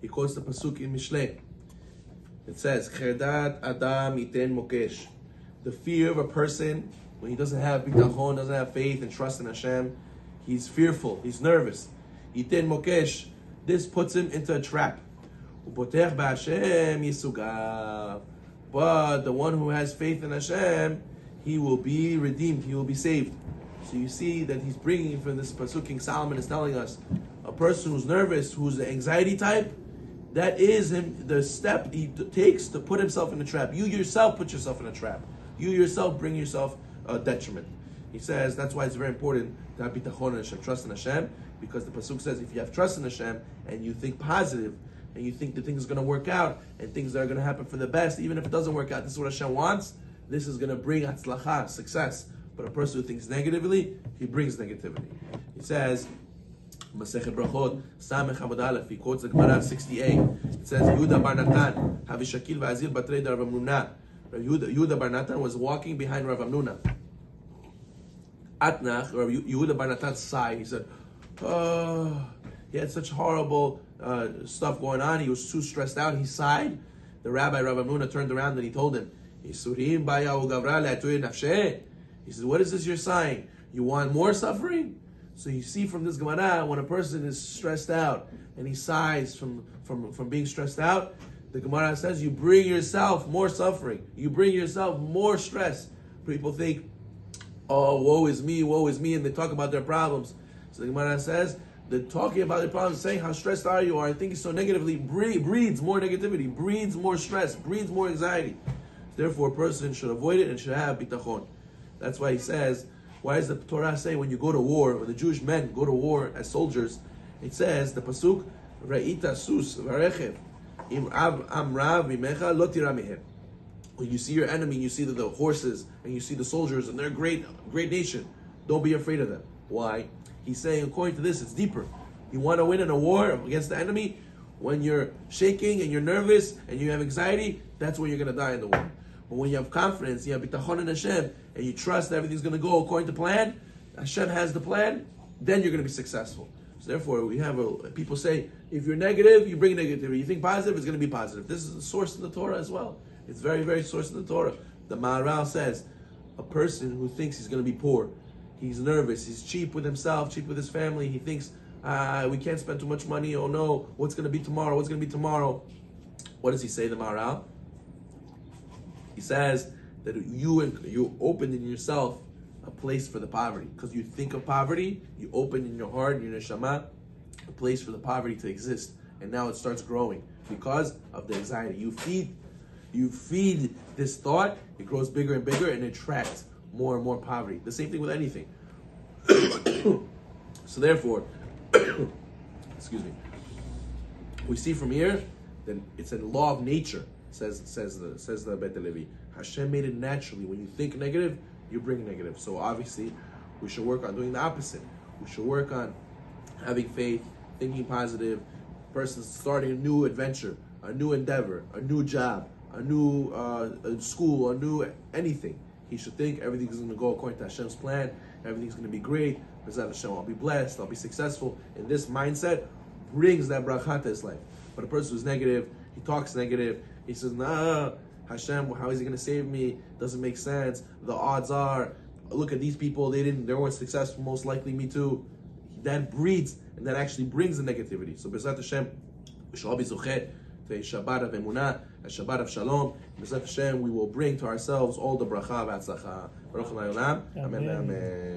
He quotes the pasuk in Mishlei. It says, "Chedat Adam iten mokesh." The fear of a person when he doesn't have bitachon, doesn't have faith and trust in Hashem, he's fearful, he's nervous. Iten mokesh. This puts him into a trap. Upotech b'Hashem yisugav. But the one who has faith in Hashem, he will be redeemed, he will be saved. So you see that he's bringing from this pasuk, King Solomon is telling us, a person who's nervous, who's the anxiety type, that is him, the step he takes to put himself in a trap. You yourself put yourself in a trap. You yourself bring yourself a detriment. He says that's why it's very important to have bitachon in Hashem, trust in Hashem, because the pasuk says if you have trust in Hashem and you think positive and you think that things are going to work out and things are going to happen for the best, even if it doesn't work out, this is what Hashem wants, this is going to bring atzlacha, success. But a person who thinks negatively, he brings negativity. He says, Masechet Brachot, Samech Amud Aleph, he quotes the Gemara 68. It says, Yehuda Bar Natan, Havishakil Va'azil Batrei Rav Amnuna. Yehuda Bar Natan was walking behind Rav Amnuna. Atnach, or Yehuda Bar Natan sighed. He said, oh, he had such horrible stuff going on. He was too stressed out. He sighed. The rabbi, Rav Amnuna, turned around and he told him, Yisurim Bayahu Gavra Le'atuy Nafsheh. He says, what is this you're sighing? You want more suffering? So you see from this Gemara, when a person is stressed out and he sighs from being stressed out, the Gemara says you bring yourself more suffering. You bring yourself more stress. People think, oh, woe is me, and they talk about their problems. So the Gemara says, they're talking about their problems, saying how stressed are you, or thinking so negatively, breeds more negativity, breeds more stress, breeds more anxiety. Therefore, a person should avoid it and should have bitachon. That's why he says, why does the Torah say when you go to war, when the Jewish men go to war as soldiers, it says, the pasuk, Ra'ita sus v'arechev, im amrav mimecha lo tira mehem. When you see your enemy, you see the horses, and you see the soldiers, and they're a great nation, don't be afraid of them. Why? He's saying, according to this, it's deeper. You want to win in a war against the enemy, when you're shaking, and you're nervous, and you have anxiety, that's when you're going to die in the war. But when you have confidence, you have bitachon in Hashem, and you trust that everything's going to go according to plan, Hashem has the plan, then you're going to be successful. So therefore, we have people say, if you're negative, you bring negativity. You think positive, it's going to be positive. This is a source in the Torah as well. It's very, very source in the Torah. The Maharal says, a person who thinks he's going to be poor, he's nervous, he's cheap with himself, cheap with his family, he thinks, we can't spend too much money, oh no, what's going to be tomorrow, what's going to be tomorrow? What does he say, the Maharal? He says that you open in yourself a place for the poverty. Because you think of poverty, you open in your heart, in your neshama, a place for the poverty to exist. And now it starts growing because of the anxiety. You feed this thought, it grows bigger and bigger, and it attracts more and more poverty. The same thing with anything. So therefore, excuse me, we see from here that it's a law of nature. Says the Bet Levi. Hashem made it naturally. When you think negative, you bring negative. So obviously, we should work on doing the opposite. We should work on having faith, thinking positive. Person starting a new adventure, a new endeavor, a new job, a new school, a new anything. He should think everything's going to go according to Hashem's plan. Everything's going to be great. Hashem, I'll be blessed. I'll be successful. And this mindset brings that bracha to his life. But a person who's negative, he talks negative. He says, nah, Hashem, how is he going to save me? Doesn't make sense. The odds are, look at these people, they weren't successful, most likely me too. That breeds, and that actually brings the negativity. So, B'ezrat Hashem, we shall all be zocheh to a Shabbat of Emunah, a Shabbat of Shalom. B'ezrat Hashem, we will bring to ourselves all the bracha v'atzlacha. Baruch Hashem, amen.